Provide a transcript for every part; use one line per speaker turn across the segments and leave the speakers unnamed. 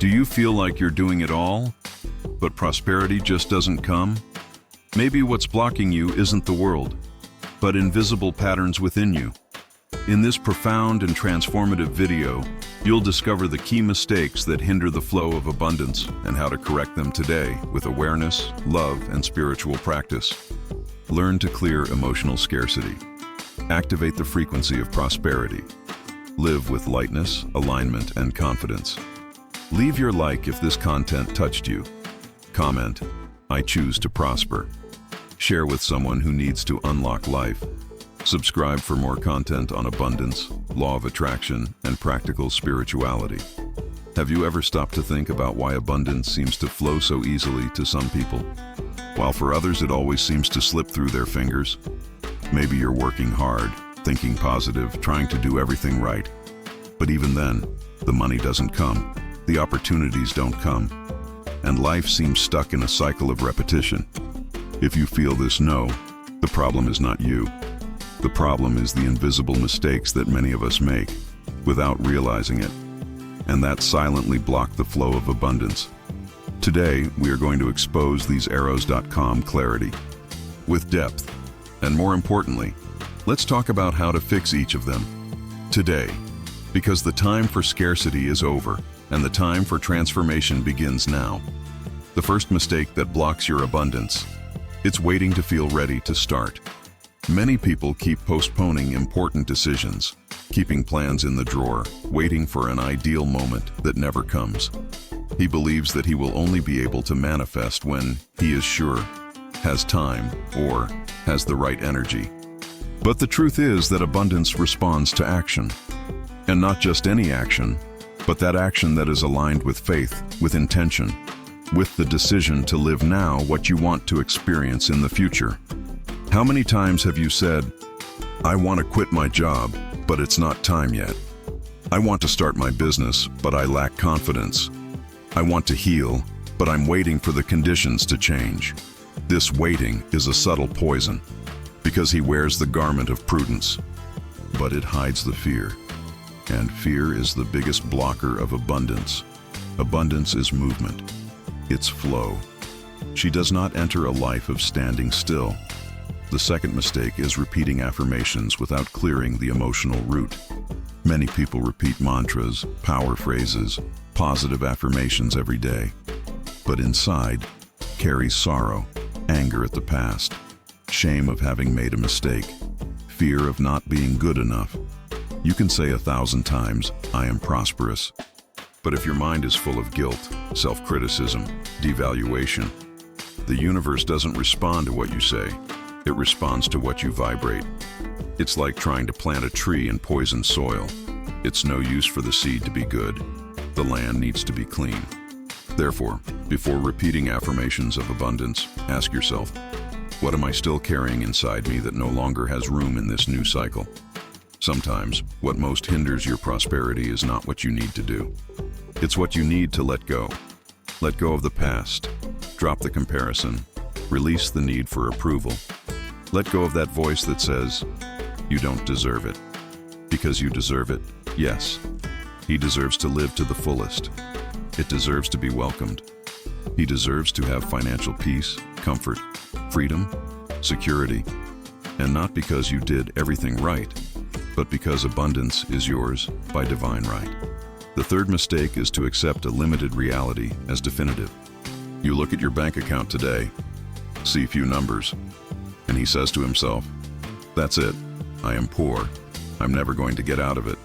Do you feel like you're doing it all, but prosperity just doesn't come? Maybe what's blocking you isn't the world, but invisible patterns within you. In this profound and transformative video, you'll discover the key mistakes that hinder the flow of abundance and how to correct them today with awareness, love, and spiritual practice. Learn to clear emotional scarcity. Activate the frequency of prosperity. Live with lightness, alignment, and confidence. Leave your like if this content touched you. Comment, "I choose to prosper." Share with someone who needs to unlock life. Subscribe for more content on abundance, law of attraction, and practical spirituality. Have you ever stopped to think about why abundance seems to flow so easily to some people, while for others it always seems to slip through their fingers? Maybe you're working hard, thinking positive, trying to do everything right. But even then, the money doesn't come, the opportunities don't come, and life seems stuck in a cycle of repetition. If you feel this, know, the problem is not you. The problem is the invisible mistakes that many of us make without realizing it, and that silently block the flow of abundance. Today, we are going to expose these arrows.com clarity with depth, and more importantly, let's talk about how to fix each of them today, because the time for scarcity is over and the time for transformation begins now. The first mistake that blocks your abundance: it's waiting to feel ready to start. Many people keep postponing important decisions, keeping plans in the drawer, waiting for an ideal moment that never comes. He believes that he will only be able to manifest when he is sure, has time, or has the right energy. But the truth is that abundance responds to action. And not just any action, but that action that is aligned with faith, with intention, with the decision to live now what you want to experience in the future. How many times have you said, "I want to quit my job, but it's not time yet. I want to start my business, but I lack confidence. I want to heal, but I'm waiting for the conditions to change." This waiting is a subtle poison, because he wears the garment of prudence, but it hides the fear. And fear is the biggest blocker of abundance. Abundance is movement. It's flow. She does not enter a life of standing still. The second mistake is repeating affirmations without clearing the emotional root. Many people repeat mantras, power phrases, positive affirmations every day, but inside carries sorrow, anger at the past, shame of having made a mistake, fear of not being good enough. You can say 1,000 times, "I am prosperous," but if your mind is full of guilt, self-criticism, devaluation, the universe doesn't respond to what you say. It responds to what you vibrate. It's like trying to plant a tree in poisoned soil. It's no use for the seed to be good. The land needs to be clean. Therefore, before repeating affirmations of abundance, ask yourself, what am I still carrying inside me that no longer has room in this new cycle? Sometimes, what most hinders your prosperity is not what you need to do. It's what you need to let go. Let go of the past. Drop the comparison. Release the need for approval. Let go of that voice that says, "You don't deserve it." Because you deserve it, yes. He deserves to live to the fullest. It deserves to be welcomed. He deserves to have financial peace, comfort, freedom, security. And not because you did everything right, but because abundance is yours by divine right. The third mistake is to accept a limited reality as definitive. You look at your bank account today, see few numbers, and he says to himself, "That's it. I am poor. I'm never going to get out of it."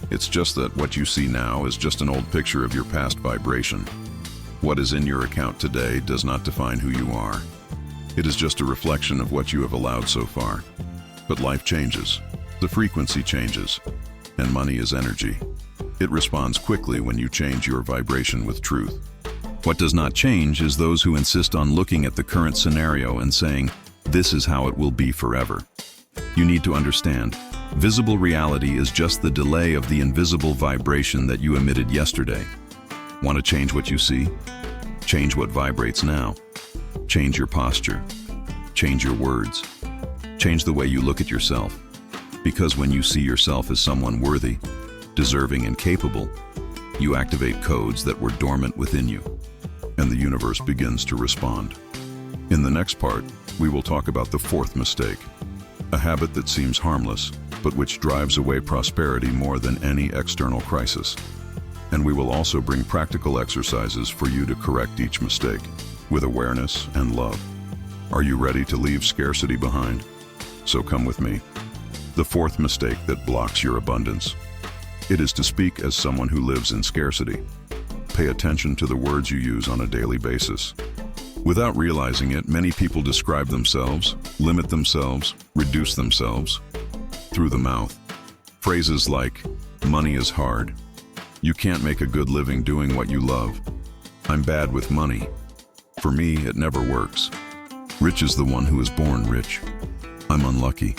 It's just that what you see now is just an old picture of your past vibration. What is in your account today does not define who you are. It is just a reflection of what you have allowed so far. But life changes, the frequency changes, and money is energy. It responds quickly when you change your vibration with truth. What does not change is those who insist on looking at the current scenario and saying, "This is how it will be forever." You need to understand, visible reality is just the delay of the invisible vibration that you emitted yesterday. Want to change what you see? Change what vibrates now. Change your posture. Change your words. Change the way you look at yourself. Because when you see yourself as someone worthy, deserving, and capable, You activate codes that were dormant within you, and the universe begins to respond. In the next part, we will talk about the fourth mistake, a habit that seems harmless, but which drives away prosperity more than any external crisis. And we will also bring practical exercises for you to correct each mistake, with awareness and love. Are you ready to leave scarcity behind? So come with me. The fourth mistake that blocks your abundance. It is to speak as someone who lives in scarcity. Pay attention to the words you use on a daily basis. Without realizing it, many people describe themselves, limit themselves, reduce themselves through the mouth. Phrases like, money is hard. You can't make a good living doing what you love. I'm bad with money. For me, it never works. Rich is the one who is born rich. I'm unlucky.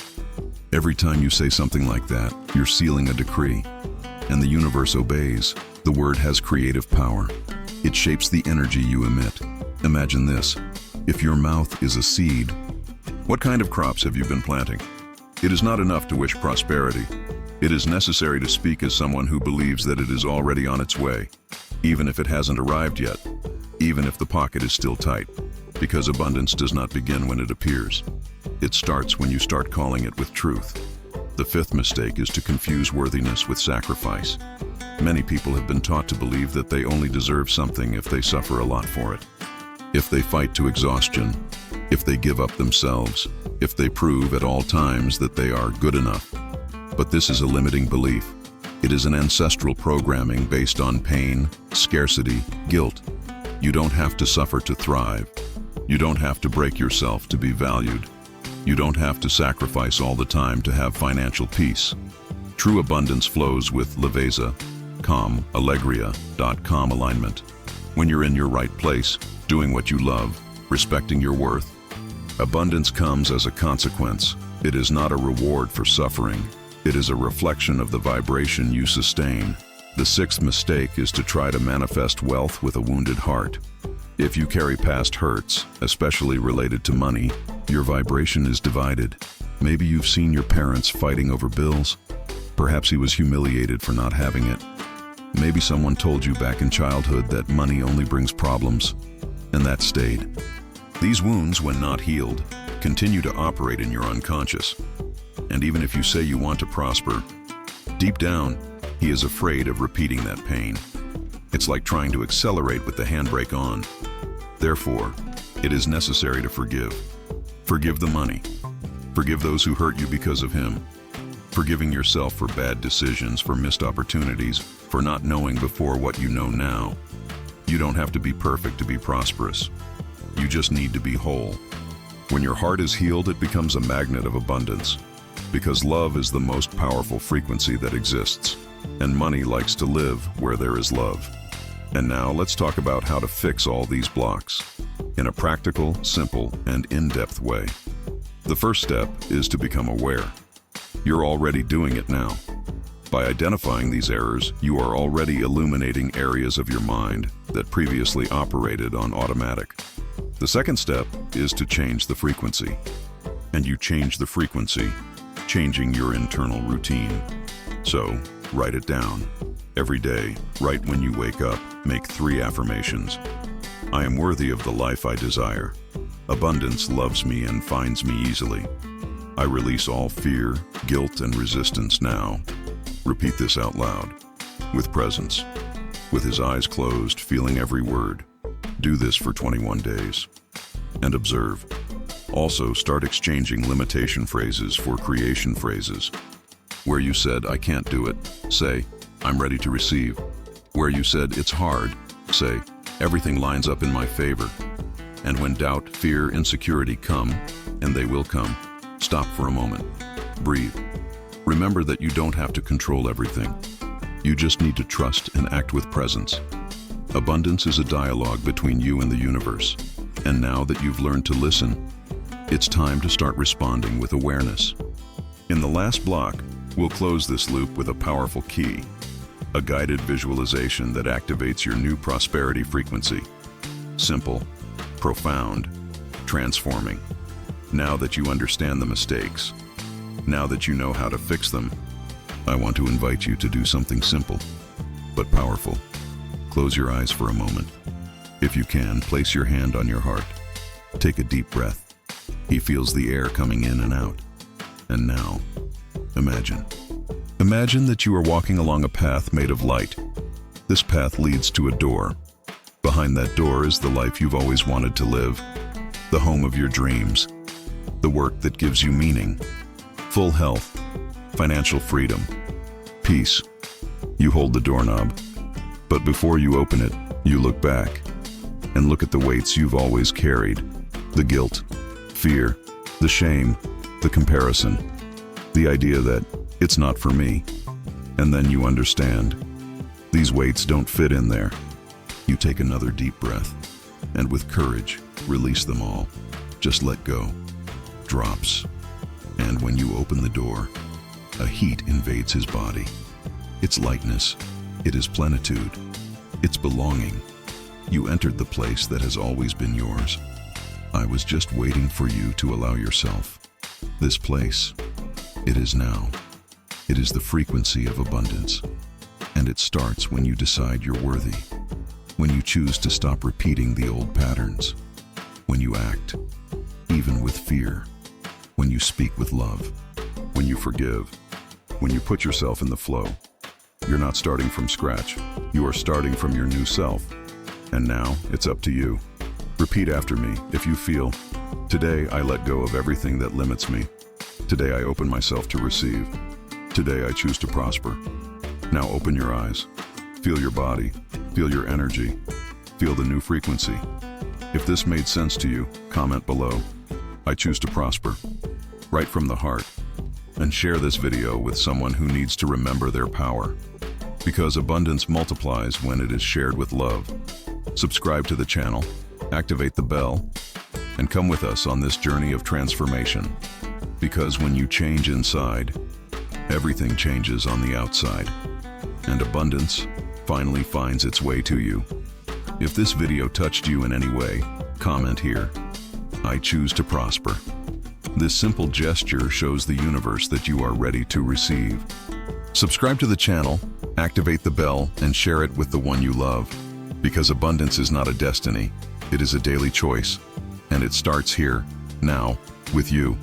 Every time you say something like that, you're sealing a decree. And the universe obeys. The word has creative power. It shapes the energy you emit. Imagine this. If your mouth is a seed, what kind of crops have you been planting? It is not enough to wish prosperity. It is necessary to speak as someone who believes that it is already on its way, even if it hasn't arrived yet, even if the pocket is still tight, because abundance does not begin when it appears. It starts when you start calling it with truth. The fifth mistake is to confuse worthiness with sacrifice. Many people have been taught to believe that they only deserve something if they suffer a lot for it. If they fight to exhaustion, if they give up themselves, if they prove at all times that they are good enough. But this is a limiting belief. It is an ancestral programming based on pain, scarcity, guilt. You don't have to suffer to thrive. You don't have to break yourself to be valued. You don't have to sacrifice all the time to have financial peace. True abundance flows with leveza, calm, alegria.com alignment. When you're in your right place, doing what you love, respecting your worth. Abundance comes as a consequence. It is not a reward for suffering. It is a reflection of the vibration you sustain. The sixth mistake is to try to manifest wealth with a wounded heart. If you carry past hurts, especially related to money, your vibration is divided. Maybe you've seen your parents fighting over bills. Perhaps he was humiliated for not having it. Maybe someone told you back in childhood that money only brings problems, and that stayed. These wounds, when not healed, continue to operate in your unconscious. And even if you say you want to prosper, deep down, he is afraid of repeating that pain. It's like trying to accelerate with the handbrake on. Therefore, it is necessary to forgive. Forgive the money. Forgive those who hurt you because of him. Forgiving yourself for bad decisions, for missed opportunities, for not knowing before what you know now. You don't have to be perfect to be prosperous. You just need to be whole. When your heart is healed, it becomes a magnet of abundance, because love is the most powerful frequency that exists, and money likes to live where there is love. And now let's talk about how to fix all these blocks in a practical, simple, and in-depth way. The first step is to become aware. You're already doing it now. By identifying these errors, you are already illuminating areas of your mind that previously operated on automatic. The second step is to change the frequency. And you change the frequency, changing your internal routine. So, write it down. Every day, right when you wake up, make 3 affirmations. I am worthy of the life I desire. Abundance loves me and finds me easily. I release all fear, guilt, and resistance now. Repeat this out loud, with presence, with his eyes closed, feeling every word. Do this for 21 days. And observe. Also, start exchanging limitation phrases for creation phrases. Where you said, I can't do it, say, I'm ready to receive. Where you said, it's hard, say, everything lines up in my favor. And when doubt, fear, insecurity come, and they will come, stop for a moment. Breathe. Remember that you don't have to control everything. You just need to trust and act with presence. Abundance is a dialogue between you and the universe. And now that you've learned to listen, it's time to start responding with awareness. In the last block, we'll close this loop with a powerful key, a guided visualization that activates your new prosperity frequency. Simple, profound, transforming. Now that you understand the mistakes, now that you know how to fix them, I want to invite you to do something simple, but powerful. Close your eyes for a moment. If you can, place your hand on your heart. Take a deep breath. He feels the air coming in and out. And now, imagine. Imagine that you are walking along a path made of light. This path leads to a door. Behind that door is the life you've always wanted to live, the home of your dreams, the work that gives you meaning, full health, financial freedom, peace. You hold the doorknob, but before you open it, you look back and look at the weights you've always carried, the guilt, fear, the shame, the comparison, the idea that it's not for me. And then you understand, these weights don't fit in there. You take another deep breath, and with courage, release them all. Just let go. Drops. And when you open the door, a heat invades his body. It's lightness. It is plenitude. It's belonging. You entered the place that has always been yours. I was just waiting for you to allow yourself. This place, it is now. It is the frequency of abundance. And it starts when you decide you're worthy. When you choose to stop repeating the old patterns. When you act, even with fear. When you speak with love. When you forgive. When you put yourself in the flow. You're not starting from scratch. You are starting from your new self. And now, it's up to you. Repeat after me if you feel, today I let go of everything that limits me. Today I open myself to receive. Today I choose to prosper. Now open your eyes. Feel your body. Feel your energy. Feel the new frequency. If this made sense to you, comment below. I choose to prosper. Right from the heart. And share this video with someone who needs to remember their power. Because abundance multiplies when it is shared with love. Subscribe to the channel, activate the bell, and come with us on this journey of transformation. Because when you change inside, everything changes on the outside. And abundance finally finds its way to you. If this video touched you in any way, comment here. I choose to prosper. This simple gesture shows the universe that you are ready to receive. Subscribe to the channel, activate the bell, and share it with the one you love. Because abundance is not a destiny, it is a daily choice. And it starts here, now, with you.